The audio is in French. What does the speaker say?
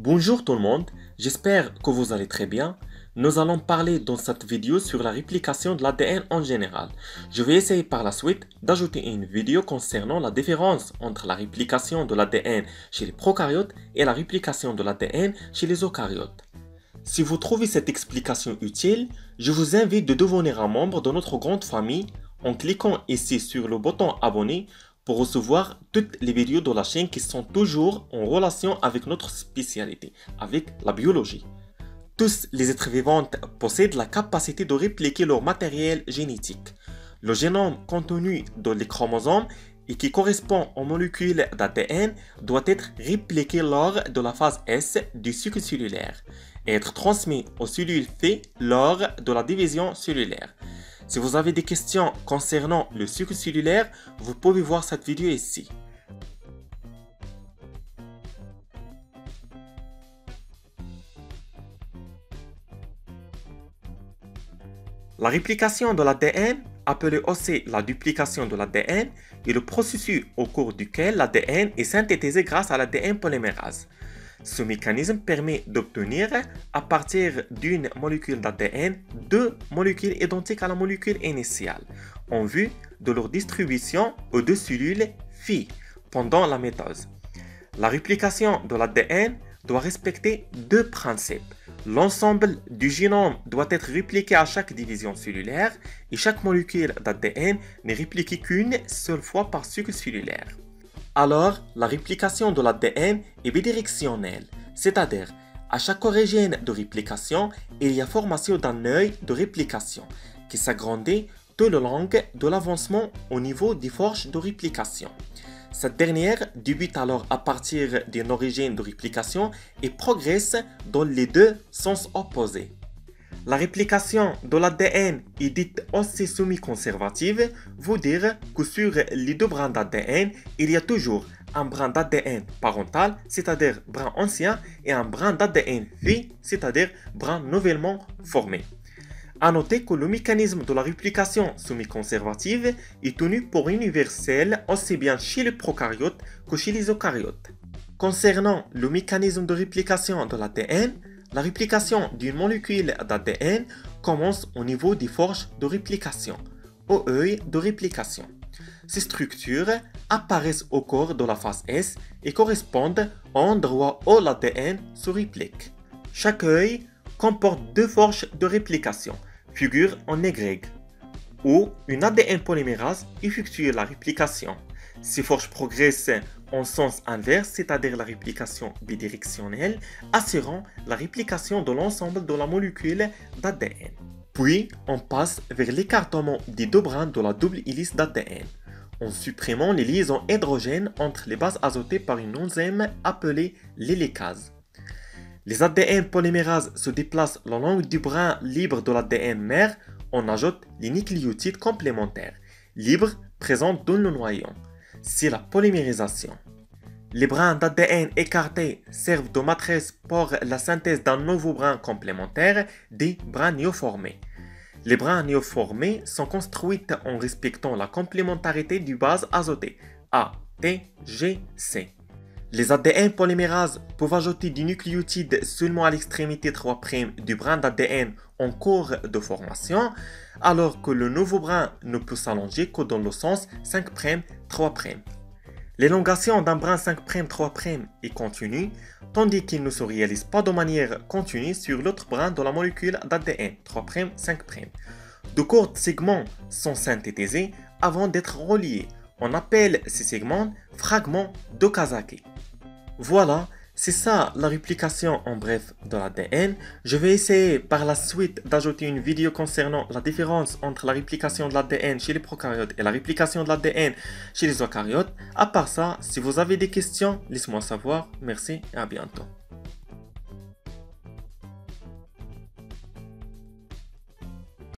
Bonjour tout le monde, j'espère que vous allez très bien. Nous allons parler dans cette vidéo sur la réplication de l'ADN en général. Je vais essayer par la suite d'ajouter une vidéo concernant la différence entre la réplication de l'ADN chez les prokaryotes et la réplication de l'ADN chez les eucaryotes. Si vous trouvez cette explication utile, je vous invite de devenir un membre de notre grande famille en cliquant ici sur le bouton abonner pour recevoir toutes les vidéos de la chaîne qui sont toujours en relation avec notre spécialité, avec la biologie. Tous les êtres vivants possèdent la capacité de répliquer leur matériel génétique. Le génome contenu dans les chromosomes et qui correspond aux molécules d'ADN doit être répliqué lors de la phase S du cycle cellulaire et être transmis aux cellules F lors de la division cellulaire. Si vous avez des questions concernant le cycle cellulaire, vous pouvez voir cette vidéo ici. La réplication de l'ADN, appelée aussi la duplication de l'ADN, est le processus au cours duquel l'ADN est synthétisé grâce à l'ADN polymérase. Ce mécanisme permet d'obtenir, à partir d'une molécule d'ADN, deux molécules identiques à la molécule initiale, en vue de leur distribution aux deux cellules filles pendant la mitose. La réplication de l'ADN doit respecter deux principes. L'ensemble du génome doit être répliqué à chaque division cellulaire et chaque molécule d'ADN n'est répliquée qu'une seule fois par cycle cellulaire. Alors, la réplication de l'ADN est bidirectionnelle, c'est-à-dire à chaque origine de réplication, il y a formation d'un œil de réplication qui s'agrandit tout le long de l'avancement au niveau des forges de réplication. Cette dernière débute alors à partir d'une origine de réplication et progresse dans les deux sens opposés. La réplication de l'ADN est dite aussi semi-conservative, veut dire que sur les deux brins d'ADN, il y a toujours un brin d'ADN parental, c'est-à-dire brin ancien, et un brin d'ADN fille, c'est-à-dire brin nouvellement formé. À noter que le mécanisme de la réplication semi-conservative est tenu pour universel aussi bien chez les prokaryotes que chez les eucaryotes. Concernant le mécanisme de réplication de l'ADN, la réplication d'une molécule d'ADN commence au niveau des forges de réplication, au œil de réplication. Ces structures apparaissent au cours de la phase S et correspondent à l'endroit où l'ADN se réplique. Chaque œil comporte deux forges de réplication, figure en Y, où une ADN polymérase effectue la réplication. Ces forges progressent en sens inverse, c'est-à-dire la réplication bidirectionnelle, assurant la réplication de l'ensemble de la molécule d'ADN. Puis, on passe vers l'écartement des deux brins de la double hélice d'ADN, en supprimant les liaisons hydrogènes entre les bases azotées par une enzyme appelée l'hélicase. Les ADN polymérases se déplacent le long du brin libre de l'ADN mère. On ajoute les nucléotides complémentaires, libres présents dans le noyau. C'est la polymérisation. Les brins d'ADN écartés servent de matrice pour la synthèse d'un nouveau brin complémentaire, des brins néoformés. Les brins néoformés sont construits en respectant la complémentarité du base azotée A, T, G, C. Les ADN polymérases peuvent ajouter des nucléotides seulement à l'extrémité 3' du brin d'ADN en cours de formation, alors que le nouveau brin ne peut s'allonger que dans le sens 5', 3'. L'élongation d'un brin 5', 3' est continue, tandis qu'il ne se réalise pas de manière continue sur l'autre brin de la molécule d'ADN 3', 5'. De courts segments sont synthétisés avant d'être reliés. On appelle ces segments fragments d'Okazaki. Voilà, c'est ça la réplication en bref de l'ADN. Je vais essayer par la suite d'ajouter une vidéo concernant la différence entre la réplication de l'ADN chez les prokaryotes et la réplication de l'ADN chez les eucaryotes. À part ça, si vous avez des questions, laissez-moi savoir. Merci et à bientôt.